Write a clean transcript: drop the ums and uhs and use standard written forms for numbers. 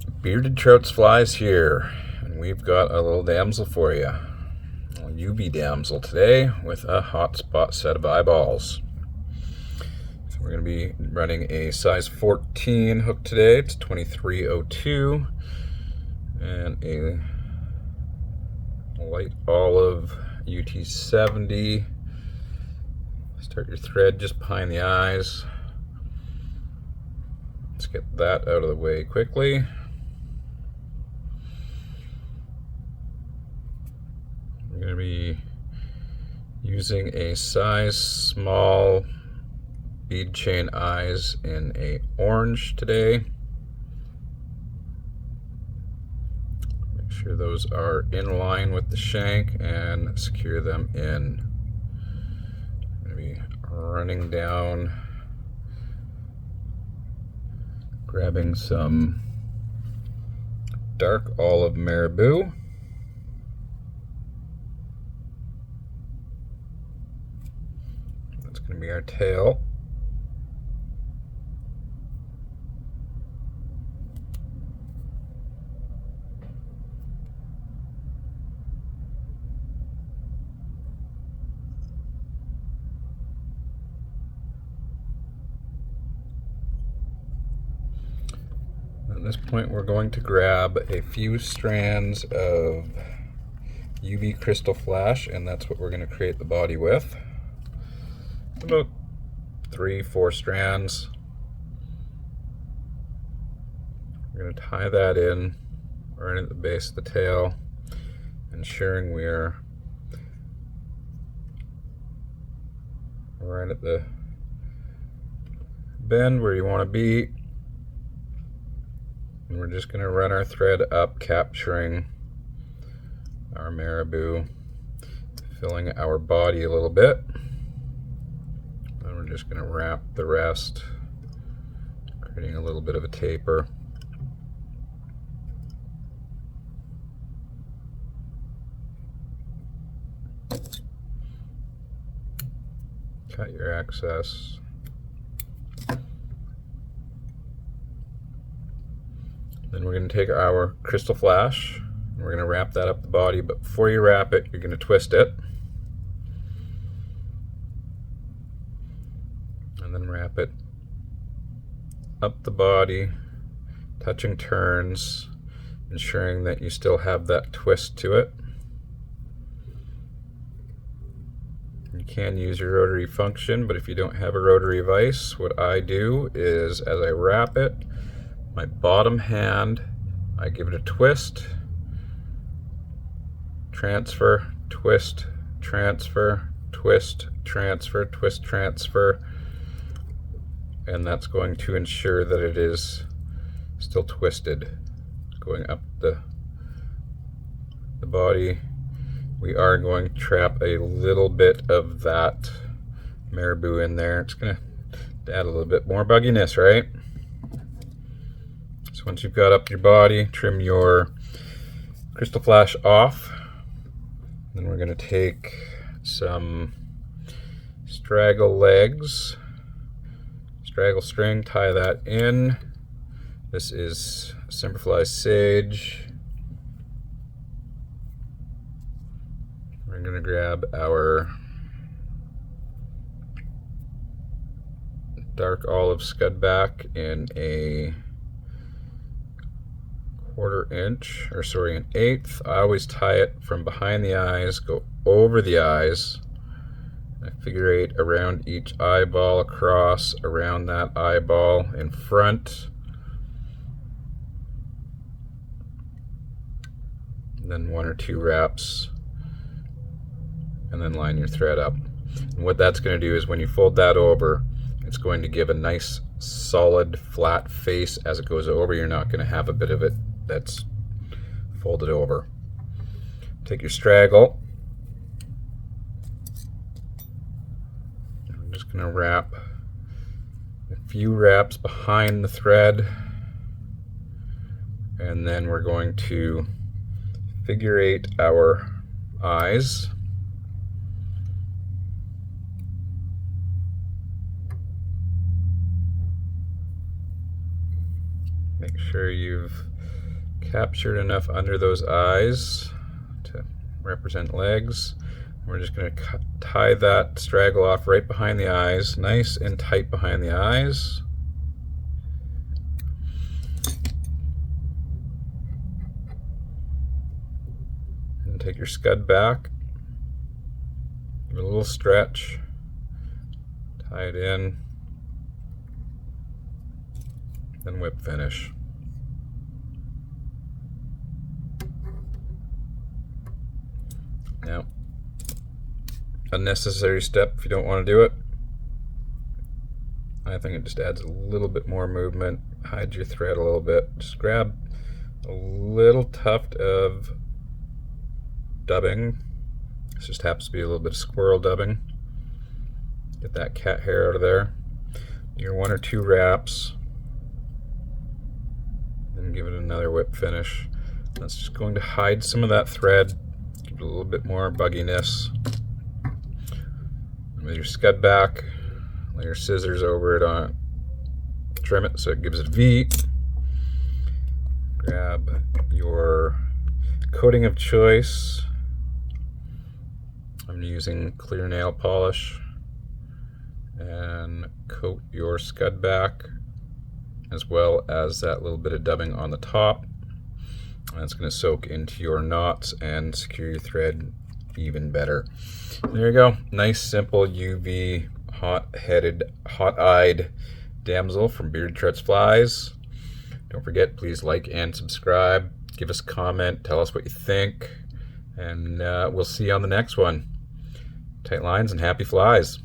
Beardedtrout flies here, and we've got a little damsel for you. A UV damsel today with a hotspot set of eyeballs. So we're going to be running a size 14 hook today. It's 2302 and a light olive UT70. Start your thread just behind the eyes. Let's get that out of the way quickly. I'm going to be using a size small bead chain eyes in a orange today. Make sure those are in line with the shank and secure them in. I'm going to be running down, grabbing some dark olive marabou. That's going to be our tail. At this point, we're going to grab a few strands of UV crystal flash, and that's what we're going to create the body with. About 3-4 strands. We're going to tie that in right at the base of the tail, ensuring we're right at the bend where you want to be. And we're just going to run our thread up, capturing our marabou, filling our body a little bit. And we're just going to wrap the rest, creating a little bit of a taper. Cut your excess. Then we're going to take our crystal flash and we're going to wrap that up the body, but before you wrap it, you're going to twist it. And then wrap it up the body, touching turns, ensuring that you still have that twist to it. You can use your rotary function, but if you don't have a rotary vise, what I do is as I wrap it, my bottom hand, I give it a twist, transfer, twist, transfer, twist, transfer, twist, transfer, and that's going to ensure that it is still twisted. Going up the body, we are going to trap a little bit of that marabou in there. It's going to add a little bit more bugginess, right? So once you've got up your body, trim your crystal flash off. Then we're going to take some straggle legs, straggle string, tie that in. This is Semperfli sage. We're going to grab our dark olive scudback in a 1/4 inch, or sorry, an 1/8. I always tie it from behind the eyes, go over the eyes. I figure 8 around each eyeball, across, around that eyeball, in front. And then 1 or 2 wraps, and then line your thread up. And what that's going to do is when you fold that over, it's going to give a nice solid flat face as it goes over. You're not going to have a bit of it that's folded over. Take your straggle. I'm just going to wrap a few wraps behind the thread, and then we're going to figure 8 our eyes. Make sure you've captured enough under those eyes to represent legs. We're just going to tie that straggle off right behind the eyes, nice and tight behind the eyes. And take your scud back, give it a little stretch, tie it in, then whip finish. Now, unnecessary step if you don't want to do it. I think it just adds a little bit more movement, hides your thread a little bit. Just grab a little tuft of dubbing. This just happens to be a little bit of squirrel dubbing. Get that cat hair out of there. Your 1 or 2 wraps. Then give it another whip finish. That's just going to hide some of that thread, give it a little bit more bugginess. And with your scud back, lay your scissors over it on, trim it so it gives it a V. Grab your coating of choice. I'm using clear nail polish, and coat your scud back as well as that little bit of dubbing on the top. And that's going to soak into your knots and secure your thread even better. There you go. Nice, simple UV, hot-headed, hot-eyed damsel from Beardedtrout's Flies. Don't forget, please like and subscribe. Give us a comment. Tell us what you think. And we'll see you on the next one. Tight lines and happy flies.